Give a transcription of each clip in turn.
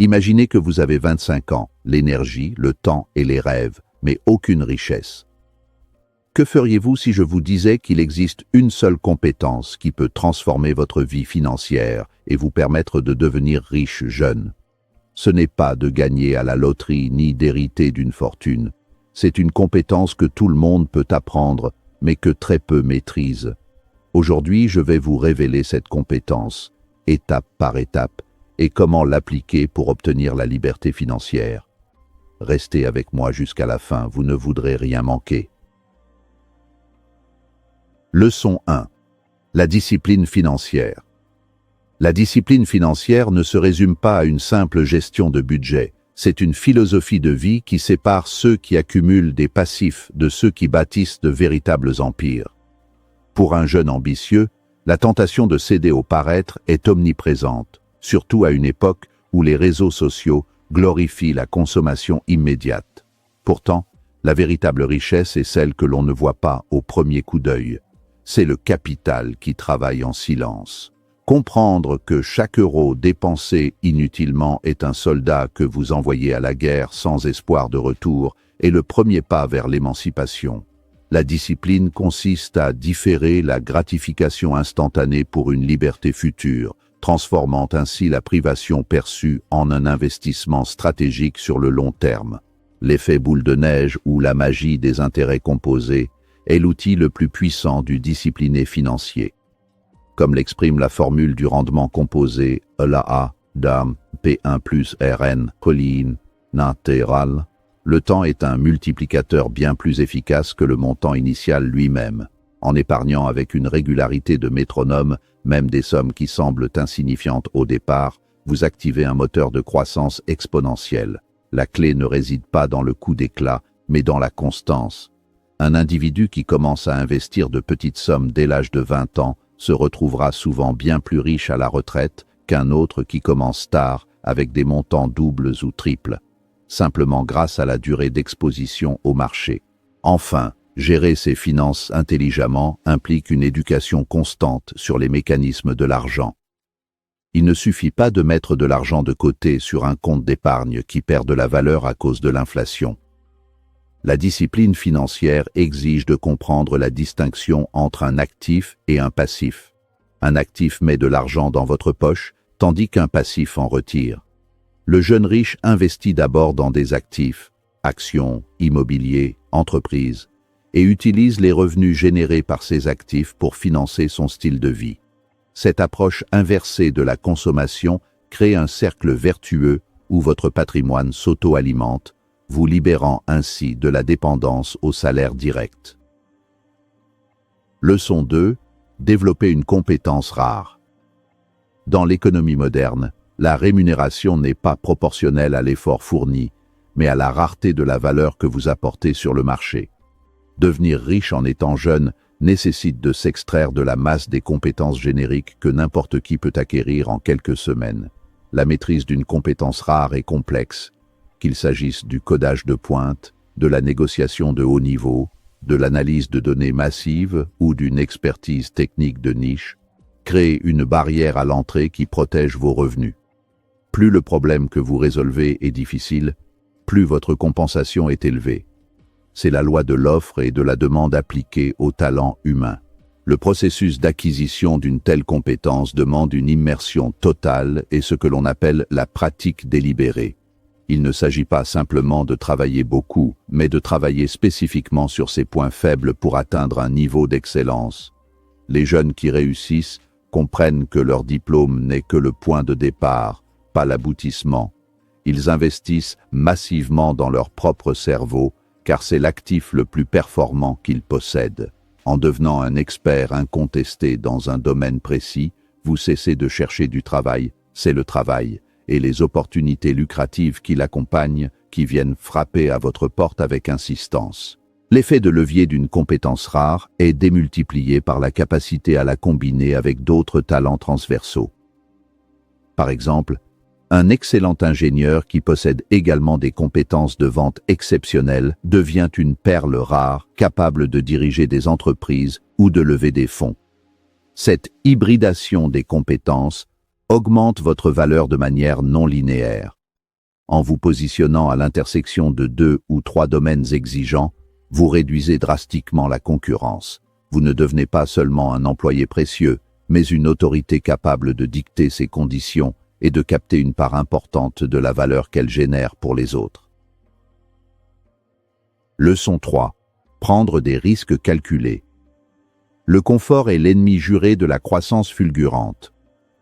Imaginez que vous avez 25 ans, l'énergie, le temps et les rêves, mais aucune richesse. Que feriez-vous si je vous disais qu'il existe une seule compétence qui peut transformer votre vie financière et vous permettre de devenir riche jeune? Ce n'est pas de gagner à la loterie ni d'hériter d'une fortune. C'est une compétence que tout le monde peut apprendre, mais que très peu maîtrisent. Aujourd'hui, je vais vous révéler cette compétence, étape par étape, et comment l'appliquer pour obtenir la liberté financière. Restez avec moi jusqu'à la fin, vous ne voudrez rien manquer. Leçon 1. La discipline financière. La discipline financière ne se résume pas à une simple gestion de budget. C'est une philosophie de vie qui sépare ceux qui accumulent des passifs de ceux qui bâtissent de véritables empires. Pour un jeune ambitieux, la tentation de céder au paraître est omniprésente, surtout à une époque où les réseaux sociaux glorifient la consommation immédiate. Pourtant, la véritable richesse est celle que l'on ne voit pas au premier coup d'œil. C'est le capital qui travaille en silence. Comprendre que chaque euro dépensé inutilement est un soldat que vous envoyez à la guerre sans espoir de retour est le premier pas vers l'émancipation. La discipline consiste à différer la gratification instantanée pour une liberté future, transformant ainsi la privation perçue en un investissement stratégique sur le long terme. L'effet boule de neige ou la magie des intérêts composés est l'outil le plus puissant du discipliné financier. Comme l'exprime la formule du rendement composé ELA DAM P1 plus RN colline latéral, le temps est un multiplicateur bien plus efficace que le montant initial lui-même. En épargnant avec une régularité de métronome, même des sommes qui semblent insignifiantes au départ, vous activez un moteur de croissance exponentielle. La clé ne réside pas dans le coup d'éclat, mais dans la constance. Un individu qui commence à investir de petites sommes dès l'âge de 20 ans se retrouvera souvent bien plus riche à la retraite qu'un autre qui commence tard avec des montants doubles ou triples, simplement grâce à la durée d'exposition au marché. Enfin, gérer ses finances intelligemment implique une éducation constante sur les mécanismes de l'argent. Il ne suffit pas de mettre de l'argent de côté sur un compte d'épargne qui perd de la valeur à cause de l'inflation. La discipline financière exige de comprendre la distinction entre un actif et un passif. Un actif met de l'argent dans votre poche, tandis qu'un passif en retire. Le jeune riche investit d'abord dans des actifs, actions, immobilier, entreprises, et utilise les revenus générés par ces actifs pour financer son style de vie. Cette approche inversée de la consommation crée un cercle vertueux où votre patrimoine s'auto-alimente, vous libérant ainsi de la dépendance au salaire direct. Leçon 2. Développer une compétence rare. Dans l'économie moderne, la rémunération n'est pas proportionnelle à l'effort fourni, mais à la rareté de la valeur que vous apportez sur le marché. Devenir riche en étant jeune nécessite de s'extraire de la masse des compétences génériques que n'importe qui peut acquérir en quelques semaines. La maîtrise d'une compétence rare est complexe, qu'il s'agisse du codage de pointe, de la négociation de haut niveau, de l'analyse de données massives ou d'une expertise technique de niche, crée une barrière à l'entrée qui protège vos revenus. Plus le problème que vous résolvez est difficile, plus votre compensation est élevée. C'est la loi de l'offre et de la demande appliquée au talent humain. Le processus d'acquisition d'une telle compétence demande une immersion totale et ce que l'on appelle la pratique délibérée. Il ne s'agit pas simplement de travailler beaucoup, mais de travailler spécifiquement sur ses points faibles pour atteindre un niveau d'excellence. Les jeunes qui réussissent comprennent que leur diplôme n'est que le point de départ, pas l'aboutissement. Ils investissent massivement dans leur propre cerveau, car c'est l'actif le plus performant qu'ils possèdent. En devenant un expert incontesté dans un domaine précis, vous cessez de chercher du travail, c'est le travail, et les opportunités lucratives qui l'accompagnent, qui viennent frapper à votre porte avec insistance. L'effet de levier d'une compétence rare est démultiplié par la capacité à la combiner avec d'autres talents transversaux. Par exemple, un excellent ingénieur qui possède également des compétences de vente exceptionnelles devient une perle rare capable de diriger des entreprises ou de lever des fonds. Cette hybridation des compétences augmente votre valeur de manière non linéaire. En vous positionnant à l'intersection de 2 ou 3 domaines exigeants, vous réduisez drastiquement la concurrence. Vous ne devenez pas seulement un employé précieux, mais une autorité capable de dicter ses conditions et de capter une part importante de la valeur qu'elle génère pour les autres. Leçon 3. Prendre des risques calculés. Le confort est l'ennemi juré de la croissance fulgurante.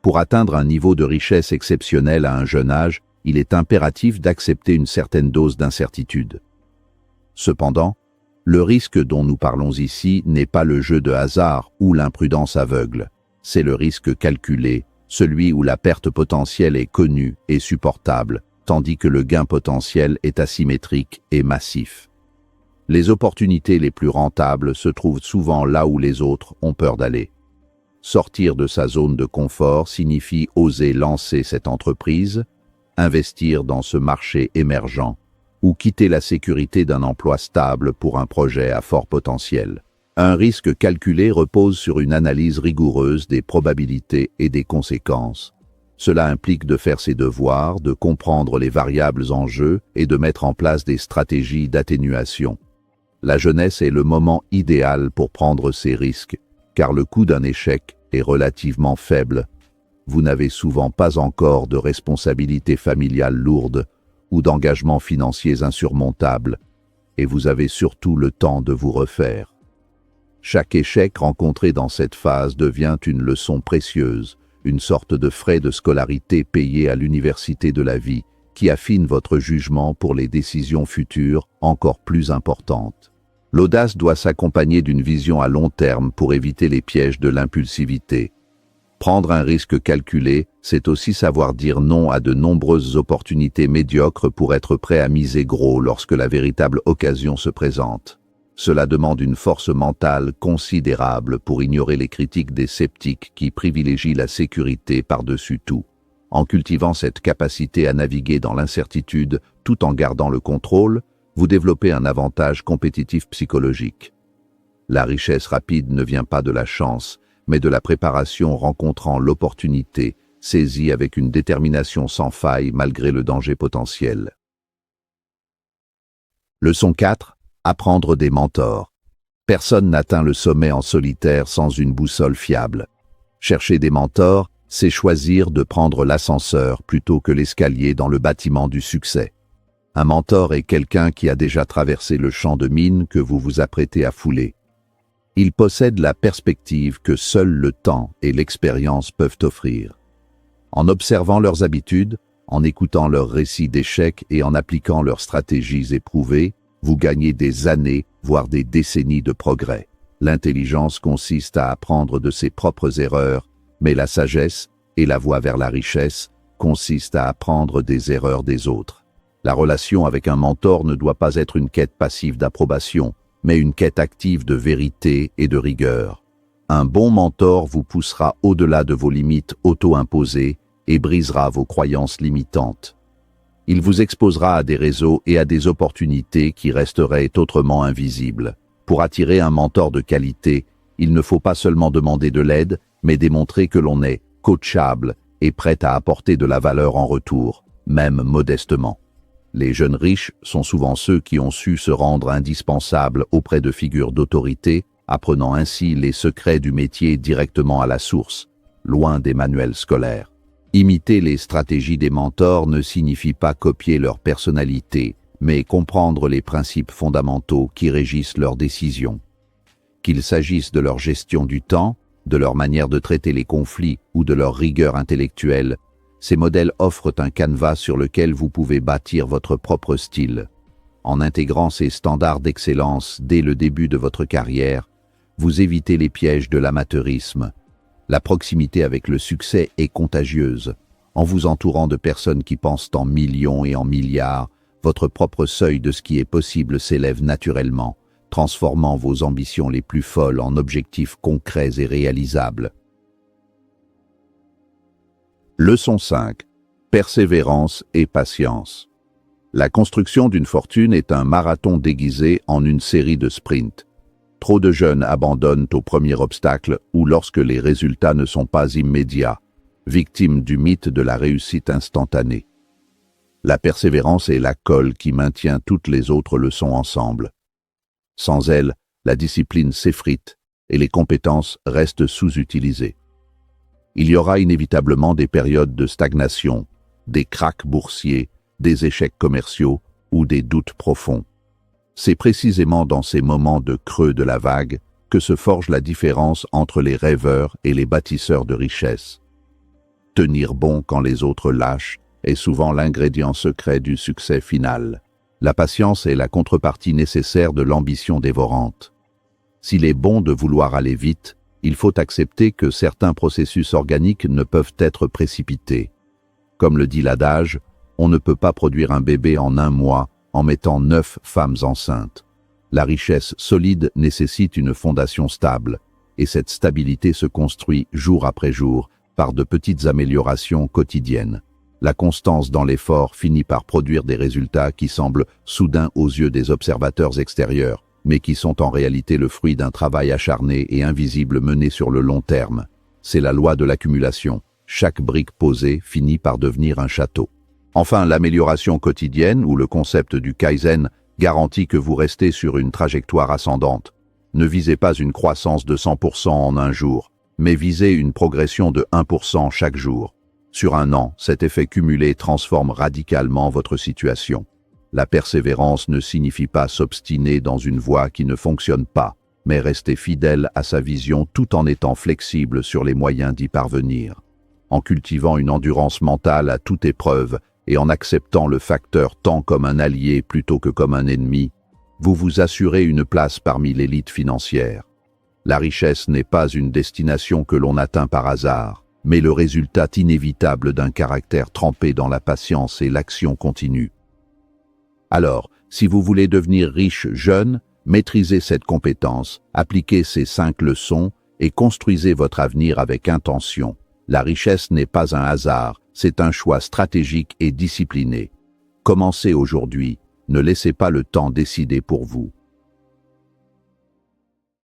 Pour atteindre un niveau de richesse exceptionnel à un jeune âge, il est impératif d'accepter une certaine dose d'incertitude. Cependant, le risque dont nous parlons ici n'est pas le jeu de hasard ou l'imprudence aveugle. C'est le risque calculé, celui où la perte potentielle est connue et supportable, tandis que le gain potentiel est asymétrique et massif. Les opportunités les plus rentables se trouvent souvent là où les autres ont peur d'aller. Sortir de sa zone de confort signifie oser lancer cette entreprise, investir dans ce marché émergent, ou quitter la sécurité d'un emploi stable pour un projet à fort potentiel. Un risque calculé repose sur une analyse rigoureuse des probabilités et des conséquences. Cela implique de faire ses devoirs, de comprendre les variables en jeu et de mettre en place des stratégies d'atténuation. La jeunesse est le moment idéal pour prendre ces risques, car le coût d'un échec est relativement faible. Vous n'avez souvent pas encore de responsabilités familiales lourdes ou d'engagements financiers insurmontables, et vous avez surtout le temps de vous refaire. Chaque échec rencontré dans cette phase devient une leçon précieuse, une sorte de frais de scolarité payé à l'université de la vie, qui affine votre jugement pour les décisions futures encore plus importantes. L'audace doit s'accompagner d'une vision à long terme pour éviter les pièges de l'impulsivité. Prendre un risque calculé, c'est aussi savoir dire non à de nombreuses opportunités médiocres pour être prêt à miser gros lorsque la véritable occasion se présente. Cela demande une force mentale considérable pour ignorer les critiques des sceptiques qui privilégient la sécurité par-dessus tout. En cultivant cette capacité à naviguer dans l'incertitude tout en gardant le contrôle, vous développez un avantage compétitif psychologique. La richesse rapide ne vient pas de la chance, mais de la préparation rencontrant l'opportunité, saisie avec une détermination sans faille malgré le danger potentiel. Leçon 4. Apprendre des mentors. Personne n'atteint le sommet en solitaire sans une boussole fiable. Chercher des mentors, c'est choisir de prendre l'ascenseur plutôt que l'escalier dans le bâtiment du succès. Un mentor est quelqu'un qui a déjà traversé le champ de mine que vous vous apprêtez à fouler. Il possède la perspective que seul le temps et l'expérience peuvent offrir. En observant leurs habitudes, en écoutant leurs récits d'échecs et en appliquant leurs stratégies éprouvées, vous gagnez des années, voire des décennies de progrès. L'intelligence consiste à apprendre de ses propres erreurs, mais la sagesse, et la voie vers la richesse, consiste à apprendre des erreurs des autres. La relation avec un mentor ne doit pas être une quête passive d'approbation, mais une quête active de vérité et de rigueur. Un bon mentor vous poussera au-delà de vos limites auto-imposées et brisera vos croyances limitantes. Il vous exposera à des réseaux et à des opportunités qui resteraient autrement invisibles. Pour attirer un mentor de qualité, il ne faut pas seulement demander de l'aide, mais démontrer que l'on est coachable et prêt à apporter de la valeur en retour, même modestement. Les jeunes riches sont souvent ceux qui ont su se rendre indispensables auprès de figures d'autorité, apprenant ainsi les secrets du métier directement à la source, loin des manuels scolaires. Imiter les stratégies des mentors ne signifie pas copier leur personnalité, mais comprendre les principes fondamentaux qui régissent leurs décisions. Qu'il s'agisse de leur gestion du temps, de leur manière de traiter les conflits ou de leur rigueur intellectuelle, ces modèles offrent un canevas sur lequel vous pouvez bâtir votre propre style. En intégrant ces standards d'excellence dès le début de votre carrière, vous évitez les pièges de l'amateurisme. La proximité avec le succès est contagieuse. En vous entourant de personnes qui pensent en millions et en milliards, votre propre seuil de ce qui est possible s'élève naturellement, transformant vos ambitions les plus folles en objectifs concrets et réalisables. Leçon 5. Persévérance et patience. La construction d'une fortune est un marathon déguisé en une série de sprints. Trop de jeunes abandonnent au premier obstacle ou lorsque les résultats ne sont pas immédiats, victimes du mythe de la réussite instantanée. La persévérance est la colle qui maintient toutes les autres leçons ensemble. Sans elle, la discipline s'effrite et les compétences restent sous-utilisées. Il y aura inévitablement des périodes de stagnation, des krachs boursiers, des échecs commerciaux ou des doutes profonds. C'est précisément dans ces moments de creux de la vague que se forge la différence entre les rêveurs et les bâtisseurs de richesse. Tenir bon quand les autres lâchent est souvent l'ingrédient secret du succès final. La patience est la contrepartie nécessaire de l'ambition dévorante. S'il est bon de vouloir aller vite, il faut accepter que certains processus organiques ne peuvent être précipités. Comme le dit l'adage, on ne peut pas produire un bébé en 1 mois en mettant 9 femmes enceintes. La richesse solide nécessite une fondation stable, et cette stabilité se construit jour après jour par de petites améliorations quotidiennes. La constance dans l'effort finit par produire des résultats qui semblent soudains aux yeux des observateurs extérieurs, mais qui sont en réalité le fruit d'un travail acharné et invisible mené sur le long terme. C'est la loi de l'accumulation. Chaque brique posée finit par devenir un château. Enfin, l'amélioration quotidienne, ou le concept du Kaizen, garantit que vous restez sur une trajectoire ascendante. Ne visez pas une croissance de 100% en un jour, mais visez une progression de 1% chaque jour. Sur 1 an, cet effet cumulé transforme radicalement votre situation. La persévérance ne signifie pas s'obstiner dans une voie qui ne fonctionne pas, mais rester fidèle à sa vision tout en étant flexible sur les moyens d'y parvenir. En cultivant une endurance mentale à toute épreuve et en acceptant le facteur temps comme un allié plutôt que comme un ennemi, vous vous assurez une place parmi l'élite financière. La richesse n'est pas une destination que l'on atteint par hasard, mais le résultat inévitable d'un caractère trempé dans la patience et l'action continue. Alors, si vous voulez devenir riche jeune, maîtrisez cette compétence, appliquez ces 5 leçons et construisez votre avenir avec intention. La richesse n'est pas un hasard, c'est un choix stratégique et discipliné. Commencez aujourd'hui, ne laissez pas le temps décider pour vous.